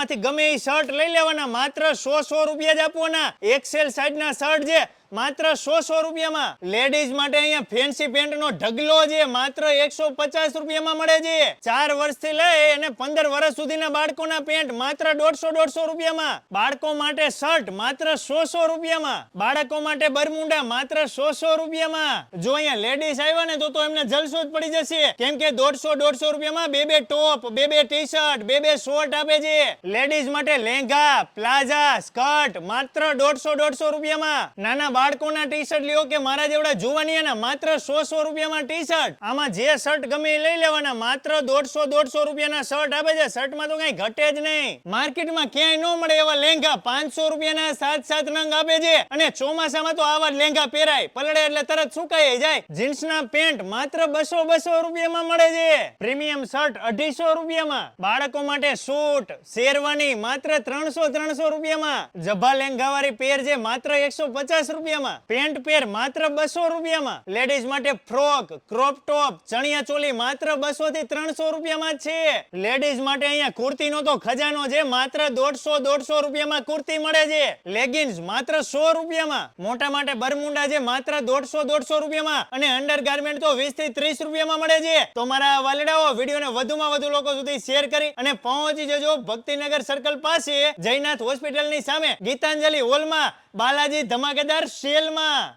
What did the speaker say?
આમાંથી ગમે એ શર્ટ લઈ લેવાના, માત્ર 100 રૂપિયા જ આપવાના. એક્સેલ સાઈઝ ના શર્ટ છે માત્ર 100 રૂપિયામાં. લેડીઝ માટે અહીંયા ફેન્સી પેન્ટ નો ઢગલો છે માત્ર 150 રૂપિયામાં મળે છે. 4 વર્ષથી લઈ અને 15 વર્ષ સુધીના બાળકોના પેન્ટ માત્ર 150 રૂપિયામાં. બાળકો માટે શર્ટ માત્ર 100 રૂપિયામાં. બાળકો માટે બરમુંડા માત્ર 100 રૂપિયામાં. જો અહીંયા લેડીઝ આવ્યા ને તો એમને જલસો જ પડી જશે, કેમ કે 150 રૂપિયામાં બે ટોપ, બે ટી શર્ટ, બે શોર્ટ આપે છે. લેડીઝ માટે લેંઘા, પ્લાઝા, સ્કર્ટ માત્ર 150 રૂપિયામાં. નાના બાળકોના ટી શર્ટ લ્યો કે મારા જેવડા જુવાનિયાના માત્ર 100 રૂપિયામાં ટી શર્ટ. આમાં જે શર્ટ ગમે એ લઈ લેવાના, માત્ર 150 રૂપિયાના શર્ટ આપે છે. શર્ટમાં તો કઈ ઘટે જ નહીં. માર્કેટમાં ક્યાંય ન મળે એવા લેંઘા 500 રૂપિયાના 7 નંગ આપે છે. અને ચોમાસામાં તો આવા જ લેંઘા પહેરાય, પલળે એટલે તરત સુકાઈ જાય. જીન્સના પેન્ટ માત્ર 200 રૂપિયામાં મળે છે. પ્રીમિયમ શર્ટ 250 રૂપિયામાં. બાળકો માટે સૂટ, શેરવાની માત્ર 300 રૂપિયામાં. જભા લેંઘાવાળી પેર છે માત્ર 150 રૂપિયામાં. પેન્ટ પેર માત્ર 200 રૂપિયામાં. લેડીઝ માટે ફ્રોક, ક્રોપ ટોપ, ચણિયા ચોલી માત્ર 200 થી 300 રૂપિયામાં છે. લેડીઝ માટે અહીંયા કુર્તીનો તો ખજાનો છે, માત્ર 150 રૂપિયામાં કુર્તી મળે છે. લેગિન્સ માત્ર 100 રૂપિયામાં. મોટા માટે બરમુંડા છે માત્ર 150 રૂપિયામાં. અને અંડરગાર્મેન્ટ તો 20 થી 30 રૂપિયામાં મળે છે. તો મારા વાલડાઓ, વિડીયોને વધુમાં વધુ લોકો સુધી શેર કરી અને પહોંચી જજો ભક્તિનગર સર્કલ પાસે જયનાથ હોસ્પિટલની સામે ગીતાંજલિ હોલમાં બાલાજી ધમાકેદાર સેલમાં.